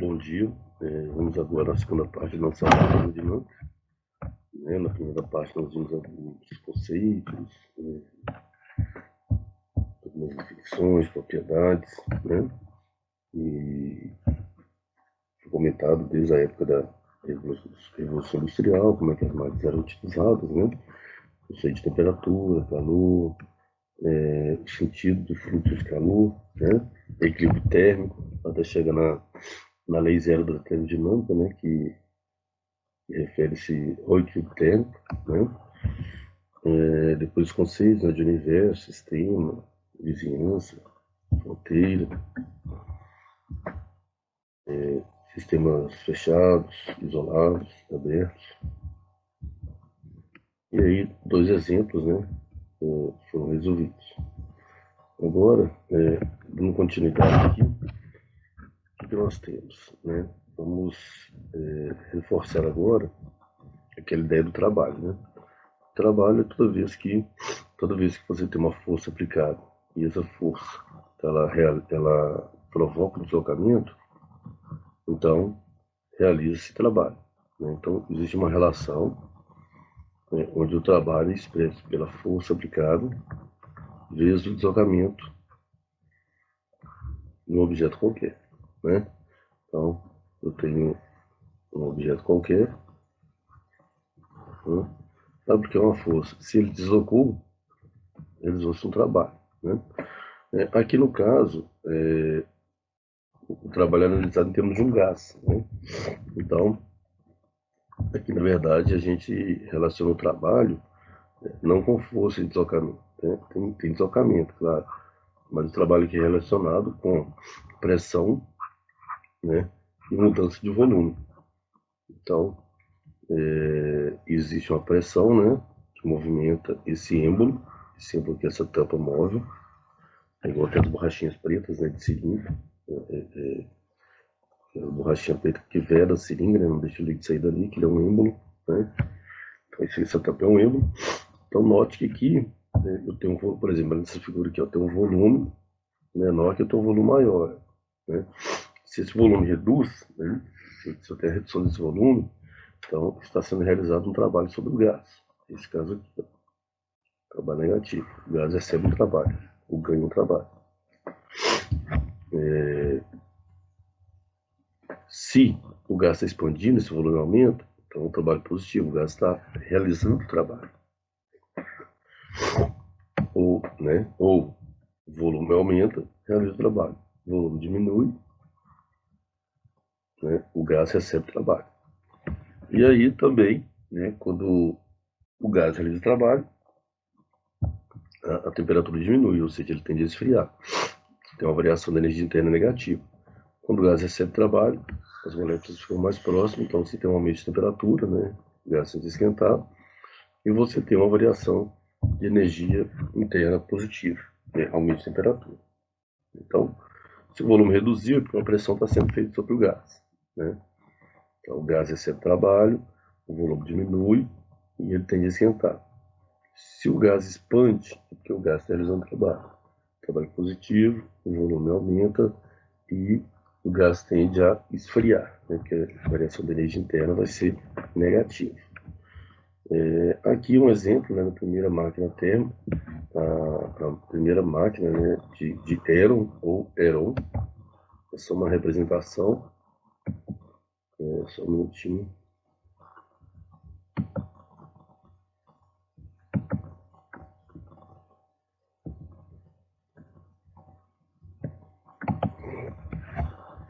Bom dia. Vamos agora à segunda parte da nossa aula de termodinâmica. Na primeira parte nós vimos alguns conceitos, algumas definições, propriedades, e foi comentado desde a época da Revolução Industrial, como é que as máquinas eram utilizadas, conceito de temperatura, calor, o sentido do fluxo de calor, equilíbrio térmico, até chegar na lei zero da termodinâmica, que refere-se ao equilíbrio térmico, depois os conceitos de universo, sistema, vizinhança, fronteira, sistemas fechados, isolados, abertos. E aí, dois exemplos foram resolvidos. Agora, dando continuidade aqui, o que nós temos? Vamos reforçar agora aquela ideia do trabalho. O trabalho é toda vez que você tem uma força aplicada e essa força ela provoca um deslocamento, então realiza-se trabalho. Então existe uma relação onde o trabalho é expresso pela força aplicada vezes o deslocamento em um objeto qualquer. Então eu tenho um objeto qualquer, sabe porque é uma força. Se ele deslocou, realizou-se um trabalho. Aqui no caso, o trabalho é analisado em termos de um gás. Então, aqui na verdade a gente relaciona o trabalho não com força de deslocamento. Tem deslocamento, claro, mas o trabalho aqui é relacionado com pressão e mudança de volume. Então, existe uma pressão que movimenta esse êmbolo que é essa tampa móvel, é igual até as borrachinhas pretas de cilindro, a borrachinha preta que veda a seringa, não deixa o líquido sair dali, que ele é um êmbolo. Então essa tampa é um êmbolo. Então note que aqui eu tenho, por exemplo, nessa figura aqui eu tenho um volume menor que eu tenho um volume maior. Se esse volume reduz, se eu tenho a redução desse volume, então está sendo realizado um trabalho sobre o gás. Nesse caso aqui, trabalho negativo. O gás recebe um trabalho, ou ganha um trabalho. Se o gás está expandindo, esse volume aumenta, então é um trabalho positivo, o gás está realizando o trabalho. Ou o volume aumenta, realiza o trabalho. O volume diminui, o gás recebe o trabalho. E aí também, quando o gás realiza o trabalho, a temperatura diminui, ou seja, ele tende a esfriar. Tem uma variação da energia interna negativa. Quando o gás recebe trabalho, as moléculas ficam mais próximas, então você tem um aumento de temperatura, o gás tende a esquentar, e você tem uma variação de energia interna positiva, aumento de temperatura. Então, se o volume reduzir, é porque a pressão está sendo feita sobre o gás. Então, o gás recebe trabalho, o volume diminui e ele tende a esquentar. Se o gás expande, é porque o gás está realizando trabalho positivo, o volume aumenta e o gás tende a esfriar, porque a variação da energia interna vai ser negativa. Aqui um exemplo, na primeira máquina térmica, a primeira máquina de Heron ou Heron. Essa é uma representação, só um minutinho.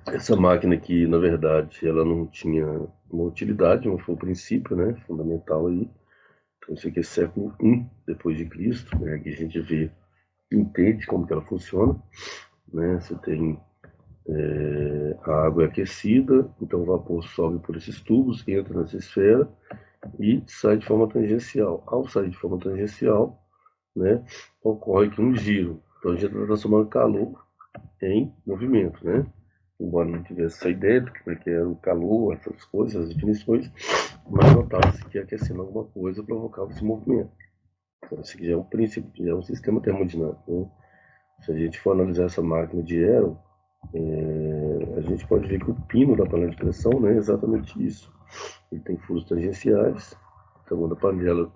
Essa máquina aqui, na verdade, ela não tinha uma utilidade, mas foi o princípio fundamental aí. Então isso aqui é século I depois de Cristo, aqui a gente entende como que ela funciona. Você tem a água é aquecida, então o vapor sobe por esses tubos, entra nessa esfera e sai de forma tangencial. Ao sair de forma tangencial, ocorre aqui um giro. Então a gente está transformando calor em movimento, Embora não tivesse essa ideia do que era o calor, essas coisas, as definições, mas notava-se que aquecendo alguma coisa provocava esse movimento. Então esse aqui já é o princípio, já é um sistema termodinâmico. Se a gente for analisar essa máquina de Heron, a gente pode ver que o pino da panela de pressão, né, é exatamente isso. Ele tem furos tangenciais, então quando a panela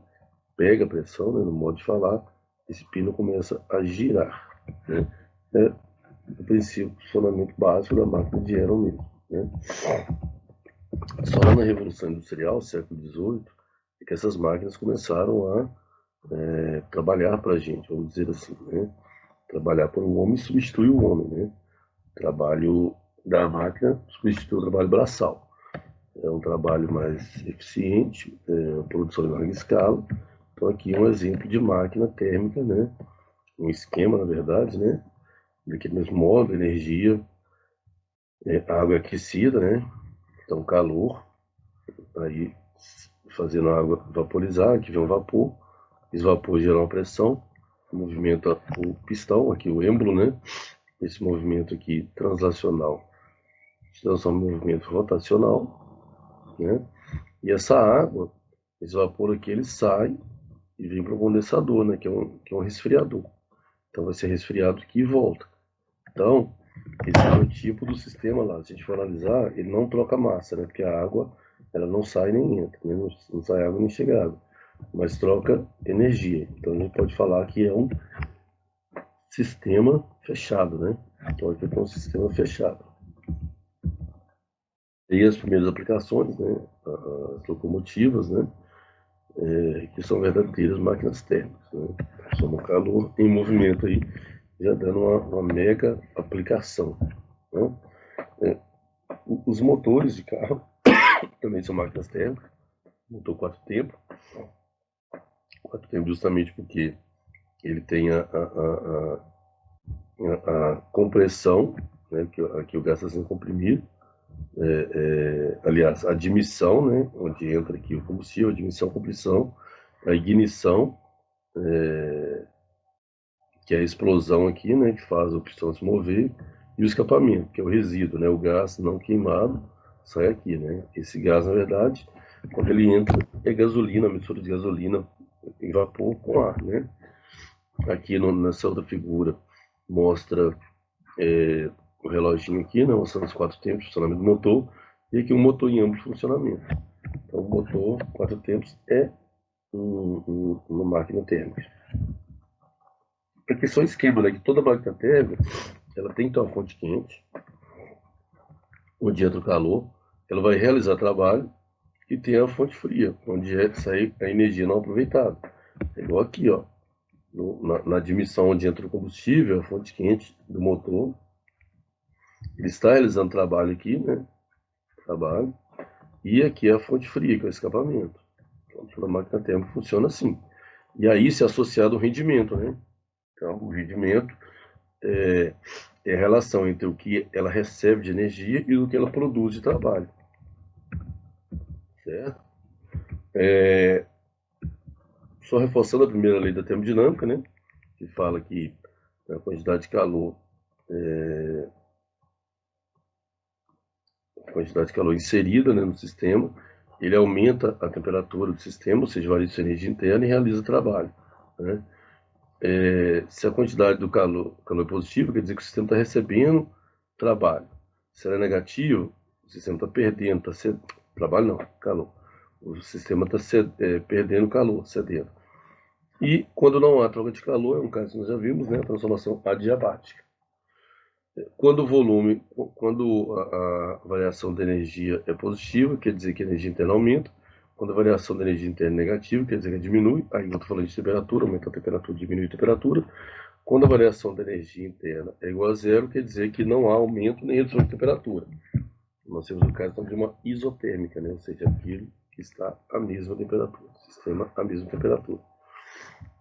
pega a pressão, né, no modo de falar, esse pino começa a girar, né? É o princípio de funcionamento básico da máquina de Héron mesmo, né? Só lá na Revolução Industrial, século XVIII, é que essas máquinas começaram a trabalhar para a gente, vamos dizer assim, né? Trabalhar para o homem substitui o homem, né? O trabalho da máquina substitui o trabalho braçal. É um trabalho mais eficiente, produção em larga escala. Então aqui é um exemplo de máquina térmica, né? Um esquema, na verdade, né? Daquele mesmo modo, energia, água aquecida, né? Então calor, aí fazendo a água vaporizar, aqui vem um vapor, esse vapor gera uma pressão, movimenta o pistão, aqui o êmbolo, né? Esse movimento aqui translacional se transforma em movimento rotacional, né? E essa água, esse vapor aqui, ele sai e vem para o condensador, né? Que é um resfriador. Então vai ser resfriado aqui e volta. Então, esse é o tipo do sistema lá. Se a gente for analisar, ele não troca massa, né? Porque a água, ela não sai nem entra, né? Não sai água nem chega água, mas troca energia. Então a gente pode falar que é um sistema fechado, né? Então aqui é um sistema fechado. E as primeiras aplicações, né? As locomotivas, né? Que são verdadeiras máquinas térmicas, né? Somam calor em movimento aí, já dando uma mega aplicação, né? Os motores de carro também são máquinas térmicas, motor quatro tempos justamente porque ele tem a compressão, né? Que aqui o gás está sendo comprimido, aliás, a admissão, né? Onde entra aqui o combustível, admissão, compressão, a ignição, que é a explosão aqui, né, que faz o pistão se mover, e o escapamento, que é o resíduo, né, o gás não queimado, sai aqui, né. Esse gás, na verdade, quando ele entra, é gasolina, mistura de gasolina em vapor com ar, né. Aqui nessa outra figura mostra o reloginho aqui, né, mostrando os quatro tempos de funcionamento do motor, e aqui um motor em amplo funcionamento. Então, o motor quatro tempos é uma máquina térmica. Porque só esquema, né, que toda máquina térmica, ela tem que ter uma fonte quente, onde entra o calor, ela vai realizar trabalho e tem a fonte fria, onde sai a energia não aproveitada. É igual aqui, ó, na admissão onde entra o combustível, a fonte quente do motor, ele está realizando trabalho aqui, né, trabalho, e aqui é a fonte fria, que é o escapamento. Então, toda máquina térmica funciona assim. E aí se é associado o rendimento, né? Então, o rendimento é a relação entre o que ela recebe de energia e o que ela produz de trabalho. Certo? Só reforçando a primeira lei da termodinâmica, né? Que fala que a quantidade de calor, inserida, né, no sistema, ele aumenta a temperatura do sistema, ou seja, varia sua energia interna e realiza trabalho, né? Se a quantidade do calor é positiva, quer dizer que o sistema está recebendo trabalho. Se ela é negativa, o sistema está perdendo, trabalho não, calor. O sistema está perdendo calor, cedendo. E quando não há troca de calor, é um caso que nós já vimos, né, a transformação adiabática. Quando o volume, quando a variação da energia é positiva, quer dizer que a energia interna aumenta. Quando a variação da energia interna é negativa, quer dizer que diminui. Aí eu estou falando de temperatura, aumenta a temperatura, diminui a temperatura. Quando a variação da energia interna é igual a zero, quer dizer que não há aumento nem redução de temperatura. Nós temos o caso de uma isotérmica, né? Ou seja, aquilo que está à mesma temperatura, o sistema à mesma temperatura,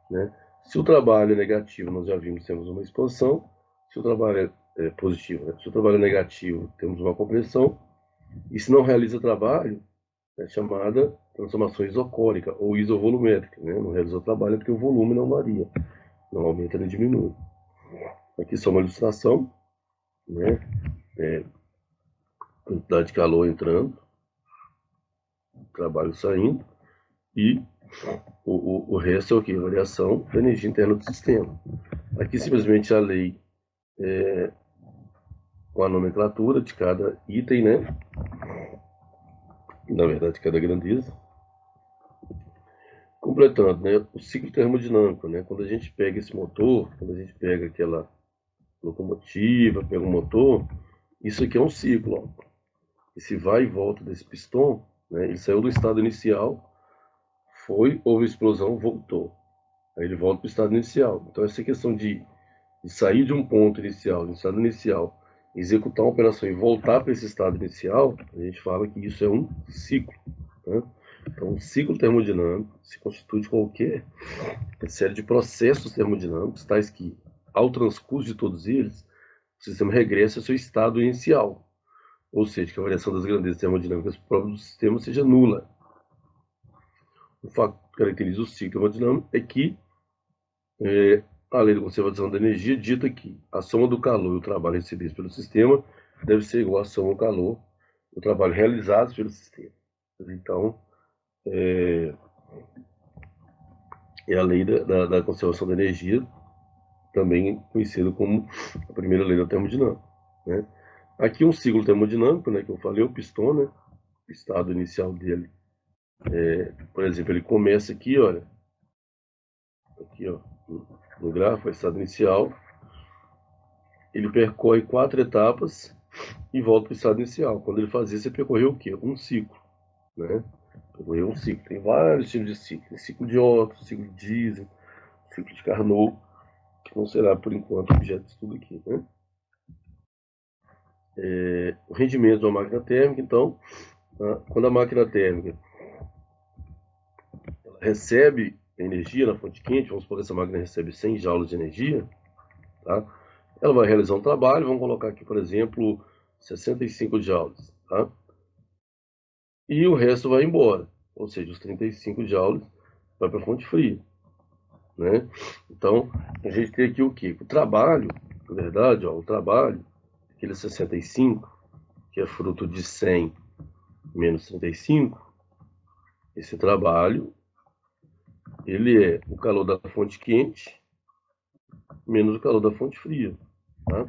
né? Se o trabalho é negativo, nós já vimos, temos uma expansão. Se o trabalho é positivo, né? Se o trabalho é negativo, temos uma compressão. E se não realiza trabalho, é chamada transformação isocórica ou isovolumétrica, né? Não realiza trabalho porque o volume não varia, não aumenta nem diminui. Aqui só uma ilustração, né? Quantidade de calor entrando, trabalho saindo, e o resto é o que? Variação da energia interna do sistema. Aqui simplesmente a lei com a nomenclatura de cada item, né? Na verdade, cada grandeza. Completando, né? O ciclo termodinâmico, né? Quando a gente pega esse motor, quando a gente pega aquela locomotiva, pega um motor, isso aqui é um ciclo, ó. Esse vai e volta desse pistão, né? Ele saiu do estado inicial, houve explosão, voltou. Aí ele volta para o estado inicial. Então, essa questão de sair de um ponto inicial, do estado inicial, executar uma operação e voltar para esse estado inicial, a gente fala que isso é um ciclo, né? Então, um ciclo termodinâmico se constitui de qualquer série de processos termodinâmicos, tais que, ao transcurso de todos eles, o sistema regressa ao seu estado inicial, ou seja, que a variação das grandezas termodinâmicas próprias do sistema seja nula. O fato que caracteriza o ciclo termodinâmico é que a lei da conservação da energia dita que a soma do calor e o trabalho recebido pelo sistema deve ser igual à soma do calor e o trabalho realizado pelo sistema. Então, é a lei da conservação da energia, também conhecida como a primeira lei da termodinâmica, né? Aqui um ciclo termodinâmico, né, que eu falei, o pistão, né, o estado inicial dele. Por exemplo, ele começa aqui, olha, aqui, ó, no gráfico, o estado inicial, ele percorre 4 etapas e volta para o estado inicial. Quando ele faz isso, ele percorreu o quê? Um ciclo, né? Percorreu um ciclo. Tem vários tipos de ciclo. Tem ciclo de Otto, ciclo de Diesel, ciclo de Carnot, que não será, por enquanto, objeto de estudo aqui, né? O rendimento de uma máquina térmica, então, quando a máquina térmica recebe energia na fonte quente, vamos supor que essa máquina recebe 100 joules de energia, tá? Ela vai realizar um trabalho, vamos colocar aqui, por exemplo, 65 joules, tá? E o resto vai embora, ou seja, os 35 joules vai para a fonte fria, né? Então, a gente tem aqui o quê? O trabalho, na verdade, ó, o trabalho, aquele 65, que é fruto de 100 menos 35, esse trabalho, ele é o calor da fonte quente menos o calor da fonte fria, tá?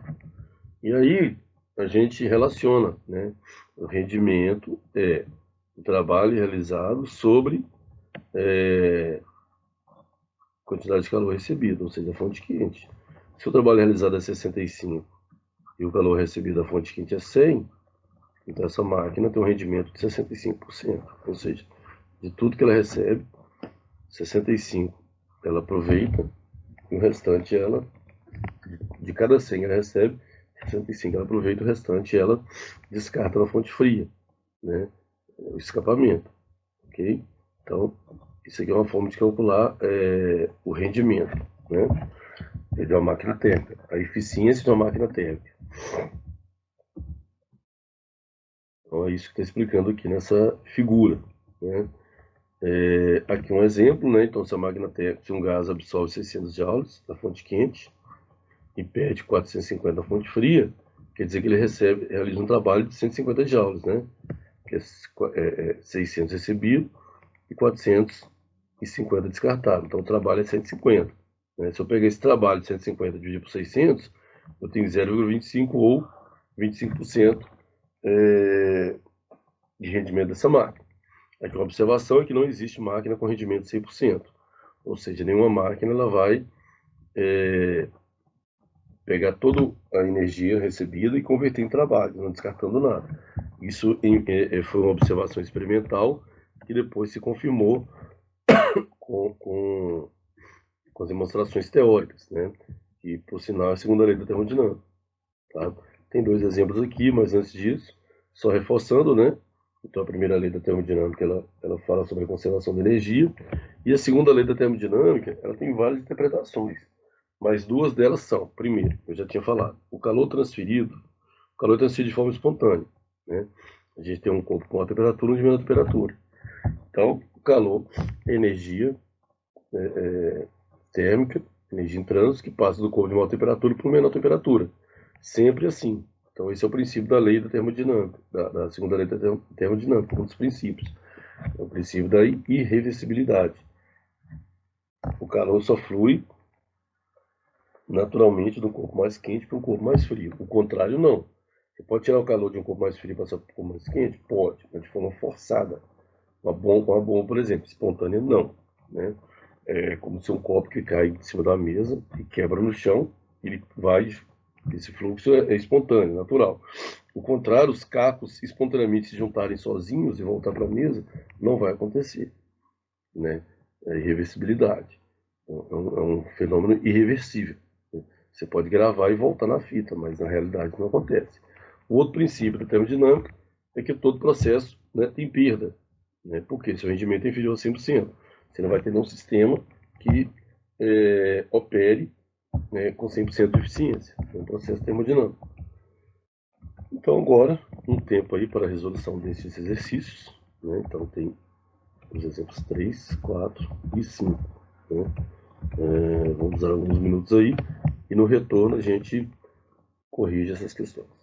E aí, a gente relaciona, né? O rendimento é o trabalho realizado sobre quantidade de calor recebido, ou seja, a fonte quente. Se o trabalho realizado é 65 e o calor recebido da fonte quente é 100, então essa máquina tem um rendimento de 65%. Ou seja, de tudo que ela recebe, 65 ela aproveita e o restante ela, de cada 100 ela recebe, 65 ela aproveita, o restante ela descarta na fonte fria, né? O escapamento, ok? Então, isso aqui é uma forma de calcular o rendimento, né? De uma máquina térmica, a eficiência de uma máquina térmica. Então é isso que está explicando aqui nessa figura, né? Aqui um exemplo, né? Então, se a máquina térmica, se um gás absorve 600 joules da fonte quente e perde 450 da fonte fria, quer dizer que ele realiza um trabalho de 150 joules, né? Que é 600 recebido e 450 descartado. Então, o trabalho é 150. Né? Se eu pegar esse trabalho de 150 e dividir por 600, eu tenho 0,25 ou 25% de rendimento dessa máquina. Aqui uma observação é que não existe máquina com rendimento de 100%. Ou seja, nenhuma máquina ela vai pegar toda a energia recebida e converter em trabalho, não descartando nada. Isso foi uma observação experimental que depois se confirmou com as demonstrações teóricas, né? Que, por sinal, é a segunda lei da termodinâmica. Tá? Tem dois exemplos aqui, mas antes disso, só reforçando, né? Então, a primeira lei da termodinâmica, ela fala sobre a conservação da energia, e a segunda lei da termodinâmica, ela tem várias interpretações, mas duas delas são, primeiro, eu já tinha falado, o calor é transferido de forma espontânea, né? A gente tem um corpo com uma temperatura e um de menor temperatura. Então, o calor é energia térmica, energia em trânsito, que passa do corpo de maior temperatura para uma menor temperatura. Sempre assim. Então, esse é o princípio da lei da termodinâmica, da segunda lei da termodinâmica, um dos princípios. É o princípio da irreversibilidade. O calor só flui naturalmente do corpo mais quente para um corpo mais frio. O contrário, não. Você pode tirar o calor de um corpo mais frio e passar para um corpo mais quente? Pode, mas de forma forçada. Uma bomba, por exemplo, espontânea, não. Né? É como se um copo que cai em cima da mesa e quebra no chão, ele vai, esse fluxo é espontâneo, natural. O contrário, os cacos espontaneamente se juntarem sozinhos e voltar para a mesa, não vai acontecer. Né? É irreversibilidade. É um fenômeno irreversível. Né? Você pode gravar e voltar na fita, mas na realidade não acontece. O outro princípio da termodinâmica é que todo processo, né, tem perda. Né? Porque se o rendimento é inferior a 100%, você não vai ter nenhum sistema que opere, né, com 100% de eficiência. É um processo termodinâmico. Então agora, um tempo aí para a resolução desses exercícios. Né? Então tem os exemplos 3, 4 e 5. Né? Vamos usar alguns minutos aí e no retorno a gente corrige essas questões.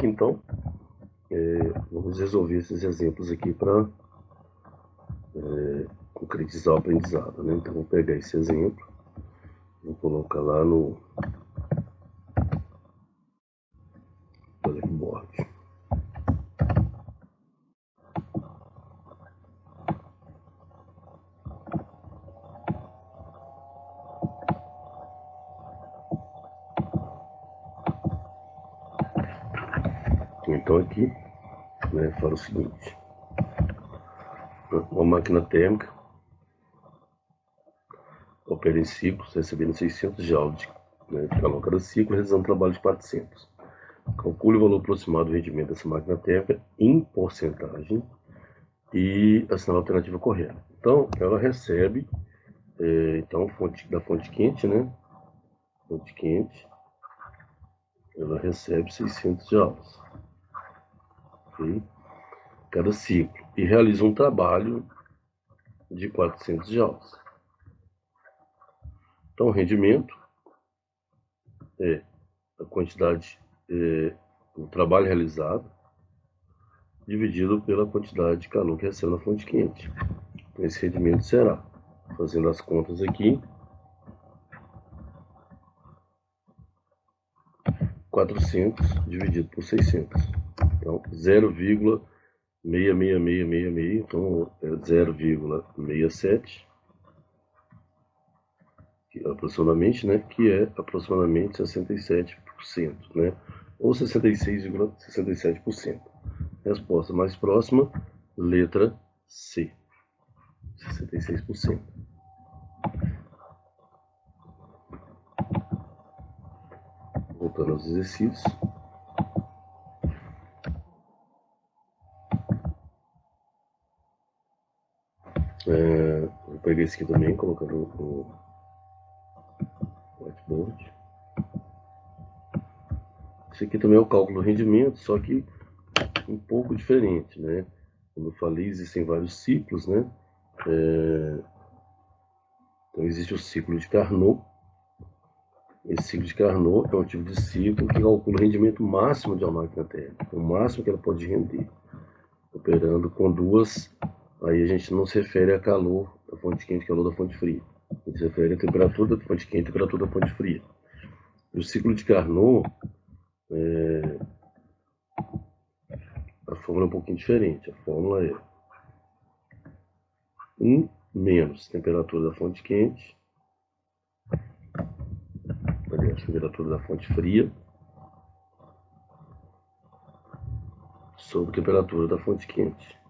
aqui então, vamos resolver esses exemplos aqui para concretizar o aprendizado, né? Então, vou pegar esse exemplo, vou colocar lá no Blackboard. Então aqui, né, fala o seguinte: uma máquina térmica opera em ciclos, recebendo 600 joules de calor cada ciclo, realizando um trabalho de 400. Calcule o valor aproximado do rendimento dessa máquina térmica em porcentagem e assinar a alternativa correta. Então, ela recebe, então, da fonte quente, né? Fonte quente, ela recebe 600 joules, ok? Cada ciclo, e realiza um trabalho de 400 joules. Então, o rendimento é a quantidade, o trabalho realizado, dividido pela quantidade de calor que recebe na fonte quente. Então, esse rendimento será, fazendo as contas aqui, 400 dividido por 600. Então, 0,66666, então é 0,67, aproximadamente, né? Que é aproximadamente 67%, né? Ou 66,67%. Resposta mais próxima, letra C, 66%. Voltando aos exercícios. Vou pegar esse aqui também, colocando no whiteboard. Esse aqui também é o cálculo do rendimento, só que um pouco diferente, né? Como eu falei, existem vários ciclos, né? Então existe o ciclo de Carnot. Esse ciclo de Carnot é um tipo de ciclo que calcula o rendimento máximo de uma máquina térmica, o máximo que ela pode render, operando com duas. Aí a gente não se refere a calor da fonte quente e calor da fonte fria. A gente se refere a temperatura da fonte quente e temperatura da fonte fria. E o ciclo de Carnot, a fórmula é um pouquinho diferente. A fórmula é 1 menos temperatura da fonte quente, aliás, temperatura da fonte fria, sobre temperatura da fonte quente.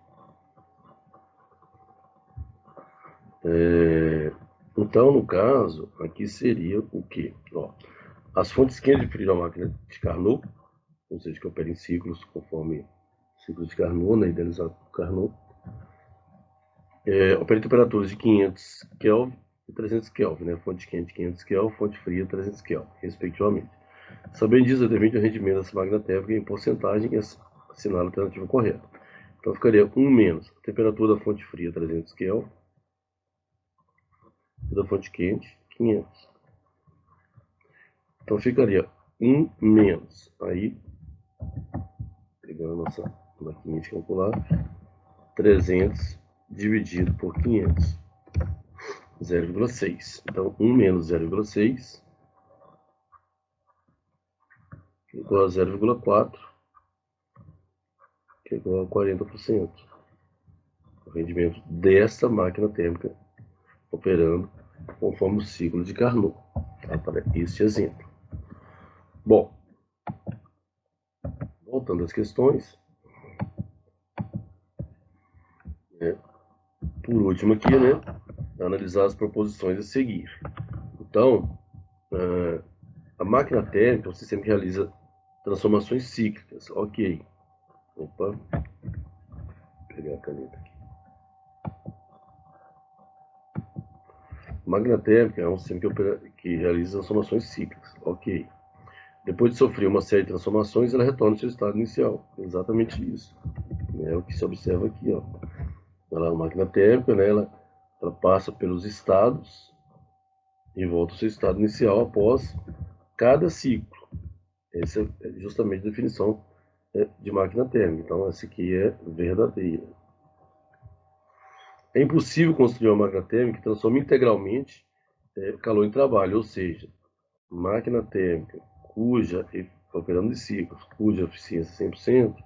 Então, no caso, aqui seria o quê? Ó, as fontes quentes e frias da máquina de Carnot, ou seja, que opera em ciclos, conforme o ciclo de Carnot, né, idealizado por Carnot, opera em temperaturas de 500 Kelvin e 300 Kelvin, né? Fonte quente 500 Kelvin, fonte fria 300 Kelvin, respectivamente. Sabendo disso, determine o rendimento dessa máquina térmica em porcentagem e assinar a alternativa correta. Então, ficaria 1 menos a temperatura da fonte fria 300 Kelvin, da fonte quente 500. Então, ficaria 1 menos, aí, pegando a nossa maquininha de calcular, 300 dividido por 500, 0,6. Então, 1 menos 0,6 igual a 0,4, que é igual a 40%. O rendimento dessa máquina térmica operando conforme o ciclo de Carnot, tá? Para este exemplo. Bom, voltando às questões, por último aqui, né, analisar as proposições a seguir. Então, a máquina térmica é um sistema que realiza transformações cíclicas. Ok. Opa. Vou pegar a caneta aqui. A máquina térmica é um sistema que realiza transformações cíclicas. Ok. Depois de sofrer uma série de transformações, ela retorna ao seu estado inicial. Exatamente isso. É o que se observa aqui, ó. Ela é uma máquina térmica, né? Ela passa pelos estados e volta ao seu estado inicial após cada ciclo. Essa é justamente a definição de máquina térmica. Então, essa aqui é verdadeira. É impossível construir uma máquina térmica que transforme integralmente calor em trabalho, ou seja, máquina térmica operando em ciclos, cuja eficiência é 100%,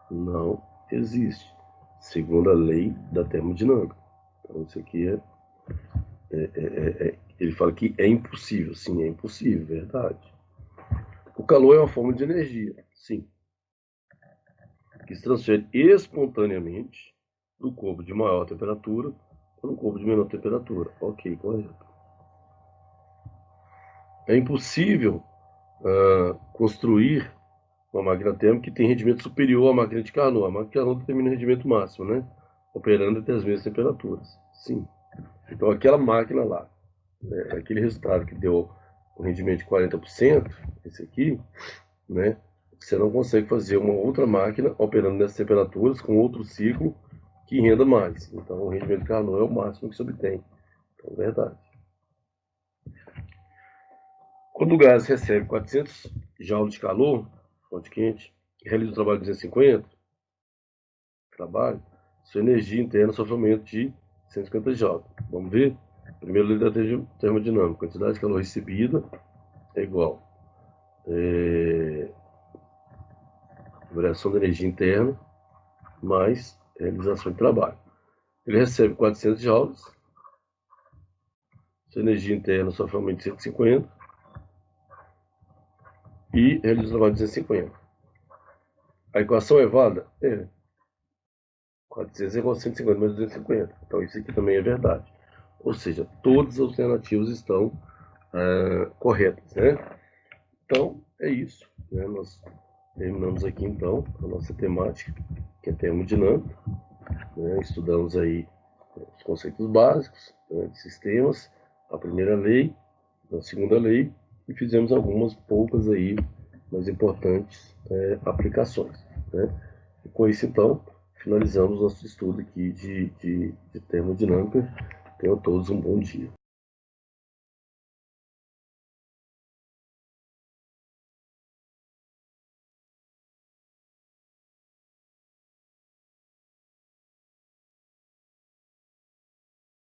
não existe, segundo a lei da termodinâmica. Então, isso aqui ele fala que é impossível. Sim, é impossível, verdade. O calor é uma forma de energia, sim, que se transfere espontaneamente do corpo de maior temperatura para um corpo de menor temperatura. Ok, correto. É impossível construir uma máquina térmica que tem rendimento superior à máquina de Carnot. A máquina de Carnot determina o rendimento máximo, né? Operando entre as mesmas temperaturas. Sim. Então, aquela máquina lá, né, aquele resultado que deu um rendimento de 40%, esse aqui, né? Você não consegue fazer uma outra máquina operando nessas temperaturas com outro ciclo que renda mais. Então, o rendimento de Carnot é o máximo que se obtém. Então, é verdade. Quando o gás recebe 400 joules de calor, fonte quente, e realiza o trabalho de 250, sua energia interna sofre aumento de 150 joules. Vamos ver? Primeiro, lei da termodinâmica. Quantidade de calor recebida é igual variação da energia interna mais realização de trabalho. Ele recebe 400 joules, sua energia interna sofre aumento de 150 e realiza o trabalho de 250. A equação é válida? É. 400 é igual a 150 mais 250. Então, isso aqui também é verdade. Ou seja, todas as alternativas estão corretas, né? Então, é isso, né? Nós terminamos aqui, então, a nossa temática, que é termodinâmica, né? Estudamos aí os conceitos básicos, né, de sistemas, a primeira lei, a segunda lei, e fizemos algumas poucas aí, mais importantes, aplicações, né? E com isso, então, finalizamos nosso estudo aqui de termodinâmica. Tenham todos um bom dia.